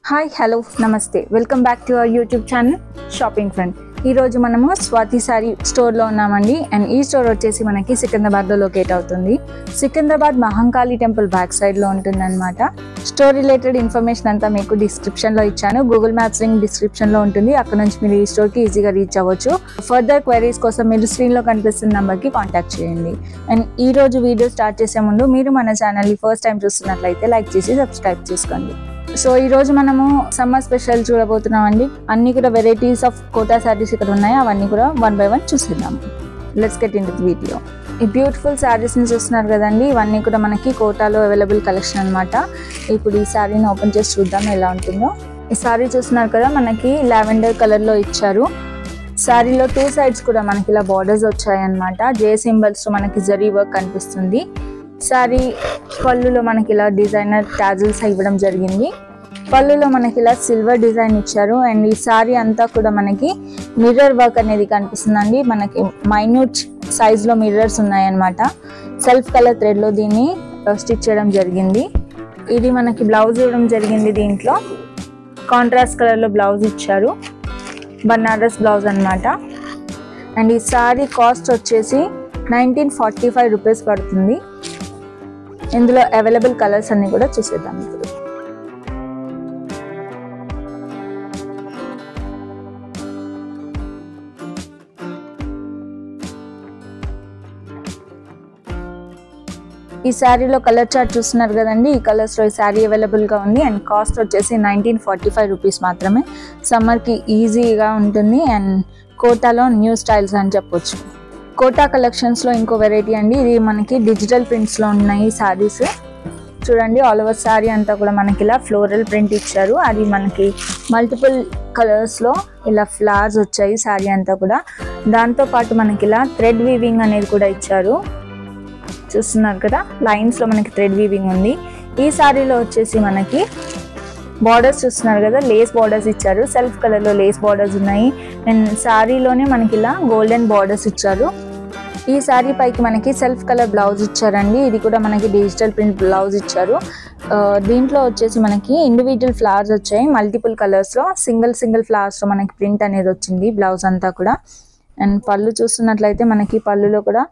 Hi hello నమస్తే welcome back to our YouTube channel shopping friend. ఈరోజు మనము Swathi sorry స్టోర్లో ఉన్నామండి. అండ్ ఈ స్టోర్ వచ్చేసి మనకి సికింద్రాబాద్లో లొకేట్ అవుతుంది. సికింద్రాబాద్ మహంకాళి టెంపుల్ బ్యాక్ సైడ్లో ఉంటుంది అనమాట. స్టోర్ రిలేటెడ్ ఇన్ఫర్మేషన్ అంతా మీకు డిస్క్రిప్షన్లో ఇచ్చాను. గూగుల్ మ్యాప్స్ లింక్ డిస్క్రిప్షన్లో ఉంటుంది. అక్కడ నుంచి మీరు ఈ స్టోర్కి ఈజీగా రీచ్ అవ్వచ్చు. ఫర్దర్ క్వైరీస్ కోసం మీరు స్క్రీన్లో కనిపిస్తున్న నెంబర్కి కాంటాక్ట్ చేయండి. అండ్ ఈ రోజు వీడియో స్టార్ట్ చేసే ముందు మీరు మన ఛానల్ని ఫస్ట్ టైం చూస్తున్నట్లయితే లైక్ చేసి సబ్స్క్రైబ్ చేసుకోండి. సో ఈరోజు మనము సమ్మర్ స్పెషల్ చూడబోతున్నాం అండి. అన్ని కూడా వెరైటీస్ ఆఫ్ కోటా శారీస్ ఇక్కడ ఉన్నాయి. అవన్నీ కూడా 1 by 1 చూసేద్దాం. Let's get in to the video. ఈ బ్యూటిఫుల్ శారీస్ని చూస్తున్నారు కదండి, ఇవన్నీ కూడా మనకి కోటాలో అవైలబుల్ కలెక్షన్ అనమాట. ఇప్పుడు ఈ శారీని ఓపెన్ చేసి చూద్దాం ఎలా ఉంటుందో. ఈ శారీ చూస్తున్నారు కదా, మనకి లావెండర్ కలర్లో ఇచ్చారు. శారీలో 2 sides కూడా మనకి ఇలా బార్డర్స్ వచ్చాయన్నమాట. జే సింబల్స్ మనకి జరీ వర్క్ కనిపిస్తుంది. శారీ పళ్ళులో మనకి ఇలా డిజైనర్ టాజిల్స్ ఇవ్వడం జరిగింది. పళ్ళులో మనకి ఇలా సిల్వర్ డిజైన్ ఇచ్చారు. అండ్ ఈ శారీ అంతా కూడా మనకి మిర్రర్ వర్క్ అనేది కనిపిస్తుందండి. మనకి మైన్యూట్ సైజ్లో మిర్రర్స్ ఉన్నాయన్నమాట. సెల్ఫ్ కలర్ థ్రెడ్లో దీన్ని స్టిచ్ చేయడం జరిగింది. ఇది మనకి బ్లౌజ్ ఇవ్వడం జరిగింది. దీంట్లో కాంట్రాస్ట్ కలర్లో బ్లౌజ్ ఇచ్చారు. బనారస్ బ్లౌజ్ అనమాట. అండ్ ఈ శారీ కాస్ట్ వచ్చేసి 1945 రూపీస్ పడుతుంది. ఇందులో అవైలబుల్ కలర్స్ అన్ని కూడా చూసేద్దాం ఇప్పుడు. ఈ శారీలో కలర్ చార్ట్ చూస్తున్నారు కదండి. ఈ కలర్స్లో ఈ శారీ అవైలబుల్గా ఉంది. అండ్ కాస్ట్ వచ్చేసి 1945 రూపీస్ మాత్రమే. సమ్మర్కి ఈజీగా ఉంటుంది. అండ్ కోటాలో న్యూ స్టైల్స్ అని చెప్పొచ్చు. కోటా కలెక్షన్స్లో ఇంకో వెరైటీ అండి. ఇది మనకి డిజిటల్ ప్రింట్స్లో ఉన్నాయి శారీస్. చూడండి, ఆల్ ఓవర్ శారీ అంతా కూడా మనకి ఇలా ఫ్లోరల్ ప్రింట్ ఇచ్చారు. అది మనకి మల్టిపుల్ కలర్స్లో ఇలా ఫ్లవర్స్ వచ్చాయి శారీ అంతా కూడా. దాంతోపాటు మనకి ఇలా థ్రెడ్ వీవింగ్ అనేది కూడా ఇచ్చారు. చూస్తున్నారు కదా, లైన్స్లో మనకి థ్రెడ్ వీవింగ్ ఉంది. ఈ శారీలో వచ్చేసి మనకి బార్డర్స్ చూస్తున్నారు కదా, లేస్ బార్డర్స్ ఇచ్చారు. సెల్ఫ్ కలర్లో లేస్ బార్డర్స్ ఉన్నాయి. అండ్ శారీలోనే మనకి ఇలా గోల్డెన్ బార్డర్స్ ఇచ్చారు. ఈ శారీ పైకి మనకి సెల్ఫ్ కలర్ బ్లౌజ్ ఇచ్చారండి. ఇది కూడా మనకి డిజిటల్ ప్రింట్ బ్లౌజ్ ఇచ్చారు. దీంట్లో వచ్చేసి మనకి ఇండివిజువల్ ఫ్లవర్స్ వచ్చాయి. మల్టిపుల్ కలర్స్లో సింగిల్ ఫ్లవర్స్లో మనకి ప్రింట్ అనేది వచ్చింది బ్లౌజ్ అంతా కూడా. అండ్ పళ్ళు చూస్తున్నట్లయితే మనకి పళ్ళులో కూడా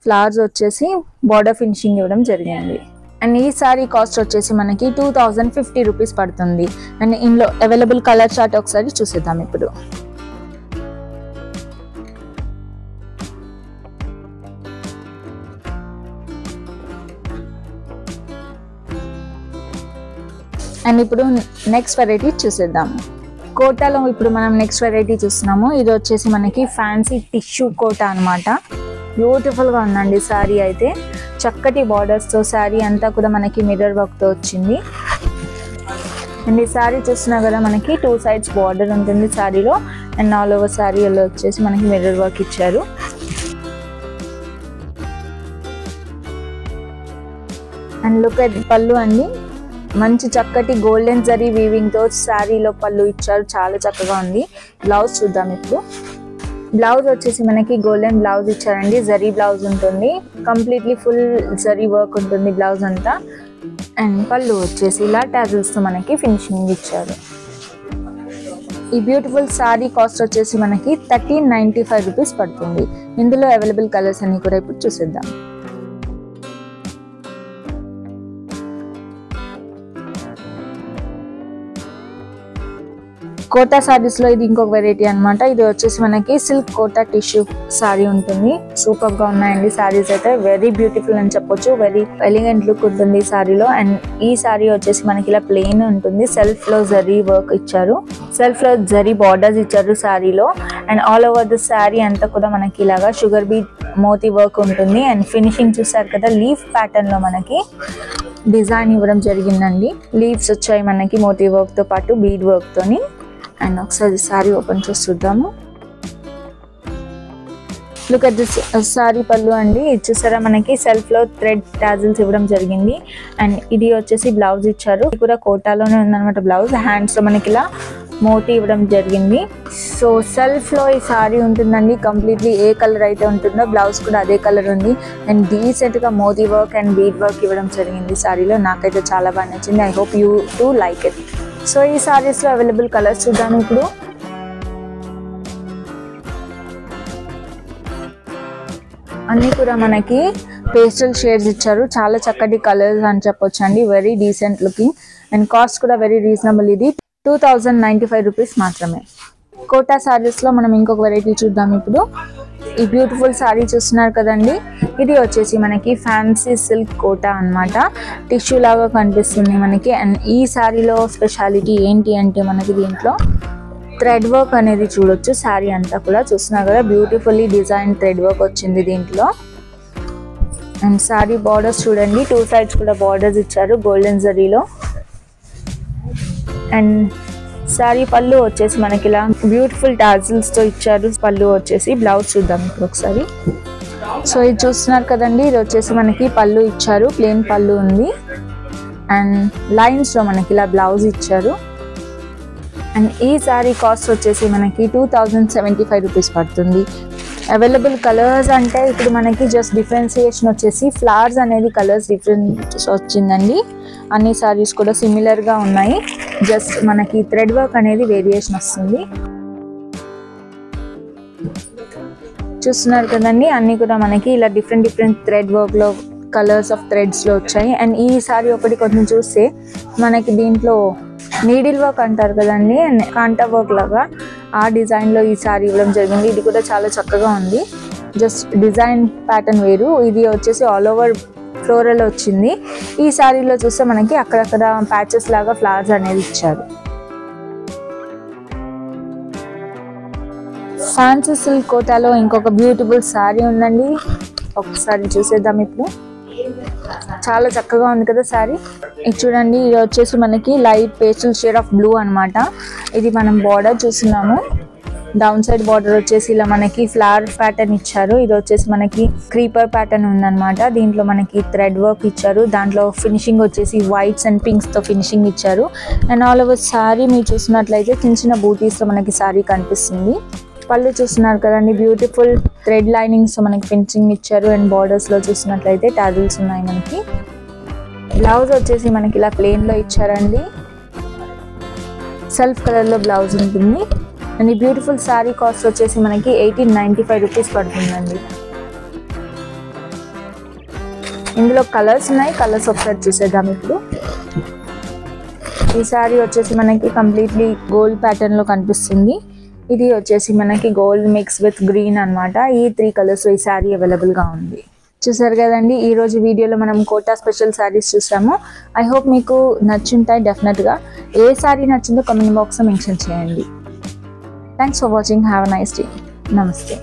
ఫ్లవర్స్ వచ్చేసి బార్డర్ ఫినిషింగ్ ఇవ్వడం జరిగింది. అండ్ ఈ శారీ కాస్ట్ వచ్చేసి మనకి 2050 రూపీస్ పడుతుంది. అండ్ ఇందులో అవైలబుల్ కలర్ చార్ట్ ఒకసారి చూసేద్దాం ఇప్పుడు. అండ్ ఇప్పుడు నెక్స్ట్ వెరైటీ చూసేద్దాము. కోటాలో ఇప్పుడు మనం నెక్స్ట్ వెరైటీ చూస్తున్నాము. ఇది వచ్చేసి మనకి ఫ్యాన్సీ టిష్యూ కోటా అనమాట. బ్యూటిఫుల్గా ఉందండి శారీ అయితే. చక్కటి బార్డర్స్తో శారీ అంతా కూడా మనకి మిర్రర్ వర్క్తో వచ్చింది. అండ్ ఈ శారీ చూస్తున్నా కదా, మనకి 2 sides బార్డర్ ఉంటుంది శారీలో. అండ్ ఆల్ ఓవర్ శారీలో వచ్చేసి మనకి మిర్రర్ వర్క్ ఇచ్చారు. అండ్ లుక్ ఎట్ పళ్ళు అండి. మంచి చక్కటి గోల్డెన్ జరీ వీవింగ్తో శారీలో పళ్ళు ఇచ్చారు. చాలా చక్కగా ఉంది. బ్లౌజ్ చూద్దాం ఇప్పుడు. బ్లౌజ్ వచ్చేసి మనకి గోల్డెన్ బ్లౌజ్ ఇచ్చారండి. జరీ బ్లౌజ్ ఉంటుంది. కంప్లీట్లీ ఫుల్ జరీ వర్క్ ఉంటుంది బ్లౌజ్ అంతా. అండ్ పళ్ళు వచ్చేసి ఇలా టాజిల్స్తో మనకి ఫినిషింగ్ ఇచ్చారు. ఈ బ్యూటిఫుల్ శారీ కాస్ట్ వచ్చేసి మనకి 1395 రూపీస్ పడుతుంది. ఇందులో అవైలబుల్ కలర్స్ అన్ని కూడా ఇప్పుడు చూసేద్దాం. కోటా శారీస్లో ఇది ఇంకొక వెరైటీ అనమాట. ఇది వచ్చేసి మనకి సిల్క్ కోటా టిష్యూ శారీ ఉంటుంది. సూపర్గా ఉన్నాయండి శారీస్ అయితే. వెరీ బ్యూటిఫుల్ అని చెప్పొచ్చు. వెరీ ఎలిగెంట్ లుక్ ఉంటుంది ఈ శారీలో. అండ్ ఈ శారీ వచ్చేసి మనకి ఇలా ప్లెయిన్ ఉంటుంది. సెల్ఫ్లో జరీ వర్క్ ఇచ్చారు. సెల్ఫ్లో జరీ బార్డర్స్ ఇచ్చారు శారీలో. And all over the sari అంతా కూడా మనకి ఇలాగా షుగర్ బీడ్ మోతీ వర్క్ ఉంటుంది. అండ్ ఫినిషింగ్ చూసారు కదా, లీఫ్ ప్యాటర్న్లో మనకి డిజైన్ ఇవ్వడం జరిగిందండి. లీవ్స్ వచ్చాయి మనకి మోతీ వర్క్తో పాటు బీడ్ వర్క్తోని. అండ్ ఒకసారి శారీ ఓపెన్ చేసి చూద్దాము. లుక్ అట్ దిస్ శారీ పళ్ళు అండి. ఇది చూసారా, మనకి సెల్ఫ్లో థ్రెడ్ టాజిల్స్ ఇవ్వడం జరిగింది. అండ్ ఇది వచ్చేసి బ్లౌజ్ ఇచ్చారు. ఇది కూడా కోటాలోనే ఉందన్నమాట బ్లౌజ్. హ్యాండ్స్లో మనకి ఇలా మోతీ ఇవ్వడం జరిగింది. సో సెల్ఫ్లో ఈ శారీ ఉంటుందండి. కంప్లీట్లీ ఏ కలర్ అయితే ఉంటుందో బ్లౌజ్ కూడా అదే కలర్ ఉంది. అండ్ డీసెంట్గా moti work and bead work ఇవ్వడం జరిగింది శారీలో. నాకైతే చాలా బాగా నచ్చింది. I hope you to like it. So ఈ సారీస్ లో అవైలబుల్ కలర్స్ చూద్దాం ఇప్పుడు. అన్ని కూడా మనకి పేస్టల్ షేడ్స్ ఇచ్చారు, చాలా చక్కటి కలర్స్ అని చెప్పొచ్చు అండి. Very decent looking and cost కూడా వెరీ రీజనబుల్. ఇది 2095 రూపీస్ మాత్రమే. కోటా సారీస్ లో మనం ఇంకొక వెరైటీ చూద్దాం ఇప్పుడు. ఈ బ్యూటిఫుల్ సారీ చూస్తున్నారు కదండి, ఇది వచ్చేసి మనకి ఫ్యాన్సీ సిల్క్ కోటా అన్నమాట. టిష్యూ లాగా కనిపిస్తుంది మనకి. అండ్ ఈ సారీలో స్పెషాలిటీ ఏంటి అంటే మనకి దీంట్లో థ్రెడ్ వర్క్ అనేది చూడొచ్చు. శారీ అంతా కూడా చూస్తున్నారు కదా, బ్యూటిఫుల్లీ డిజైన్ థ్రెడ్ వర్క్ వచ్చింది దీంట్లో. అండ్ శారీ బార్డర్స్ చూడండి, 2 సైడ్స్ కూడా బార్డర్స్ ఇచ్చారు గోల్డెన్ జరీలో. అండ్ శారీ పళ్ళు వచ్చేసి మనకి ఇలా బ్యూటిఫుల్ టాజిల్స్ తో ఇచ్చారు. పళ్ళు వచ్చేసి బ్లౌజ్ చూద్దాం ఇప్పుడు ఒకసారి. సో ఇది చూస్తున్నారు కదండి, ఇది వచ్చేసి మనకి పళ్ళు ఇచ్చారు, ప్లెయిన్ పళ్ళు ఉంది. అండ్ లైన్స్ లో మనకి ఇలా బ్లౌజ్ ఇచ్చారు. అండ్ ఈ శారీ కాస్ట్ వచ్చేసి మనకి 2075 రూపీస్ పడుతుంది. అవైలబుల్ కలర్స్ అంటే ఇప్పుడు మనకి జస్ట్ డిఫరెన్సియేషన్ వచ్చేసి ఫ్లవర్స్ అనేది కలర్స్ డిఫరెన్స్ వచ్చిందండి. అన్ని సారీస్ కూడా సిమిలర్ గా ఉన్నాయి, జస్ట్ మనకి థ్రెడ్ వర్క్ అనేది వేరియేషన్ వస్తుంది. చూస్తున్నారు కదండి, అన్ని కూడా మనకి ఇలా డిఫరెంట్ థ్రెడ్ వర్క్ లో కలర్స్ ఆఫ్ థ్రెడ్స్ లో వచ్చాయి. అండ్ ఈ సారీ ఒకటి కొంచెం చూస్తే మనకి దీంట్లో నీడిల్ వర్క్ అంటారు కదండి, కాంటా వర్క్ లాగా ఆ డిజైన్ లో ఈ సారీ ఇవ్వడం జరిగింది. ఇది కూడా చాలా చక్కగా ఉంది, జస్ట్ డిజైన్ ప్యాటర్న్ వేరు. ఇది వచ్చేసి ఆల్ ఓవర్ ఫ్లోరల్ వచ్చింది. ఈ సారీలో చూస్తే మనకి అక్కడక్కడ ప్యాచెస్ లాగా ఫ్లవర్స్ అనేది ఇచ్చారు. ఫ్యాన్సీ సిల్క్ కోటాలో ఇంకొక బ్యూటిఫుల్ సారీ ఉందండి, ఒకసారి చూసేద్దాం ఇప్పుడు. చాలా చక్కగా ఉంది కదా సారీ. ఇది చూడండి, ఇది వచ్చేసి మనకి light pastel shade of blue అన్నమాట. ఇది మనం బార్డర్ చూస్తున్నాము, డౌన్ సైడ్ బార్డర్ వచ్చేసి ఇలా మనకి ఫ్లవర్ ప్యాటర్న్ ఇచ్చారు. ఇది వచ్చేసి మనకి క్రీపర్ ప్యాటర్న్ ఉందన్నమాట. దీంట్లో మనకి థ్రెడ్ వర్క్ ఇచ్చారు, దాంట్లో ఫినిషింగ్ వచ్చేసి వైట్స్ అండ్ పింక్స్ తో ఫినిషింగ్ ఇచ్చారు. అండ్ ఆల్ ఓవర్ సారీ మీరు చూసినట్లయితే చిన్న బూటీస్ తో మనకి సారీ కనిపిస్తుంది. పళ్ళు చూస్తున్నారు కదండి, బ్యూటిఫుల్ థ్రెడ్ లైనింగ్స్ మనకి ఫినిషింగ్ ఇచ్చారు. అండ్ బార్డర్స్ లో చూసినట్లయితే టాజిల్స్ ఉన్నాయి మనకి. బ్లౌజ్ వచ్చేసి మనకి ఇలా ప్లెయిన్ లో ఇచ్చారండి, సెల్ఫ్ కలర్ లో బ్లౌజ్ ఉంటుంది. అండ్ ఈ బ్యూటిఫుల్ సారీ కాస్ట్ వచ్చేసి మనకి 1895 రూపీస్ పడుతుందండి. ఇందులో కలర్స్ ఉన్నాయి, కలర్స్ ఒకసారి చూసేద్దాం ఇప్పుడు. ఈ సారీ వచ్చేసి మనకి కంప్లీట్లీ గోల్డ్ ప్యాటర్న్ లో కనిపిస్తుంది. ఇది వచ్చేసి మనకి గోల్డ్ మిక్స్ విత్ గ్రీన్ అన్నమాట. ఈ 3 కలర్స్ ఈ సారీ అవైలబుల్ గా ఉంది. చూసారు కదండి, ఈ రోజు వీడియోలో మనం కోటా స్పెషల్ సారీస్ చూసాము. ఐ హోప్ మీకు నచ్చుంటాయి డెఫినెట్ గా. ఏ సారీ నచ్చిందో కామెంట్ బాక్స్ లో మెన్షన్ చేయండి. Thanks for watching. Have a nice day. నమస్తే.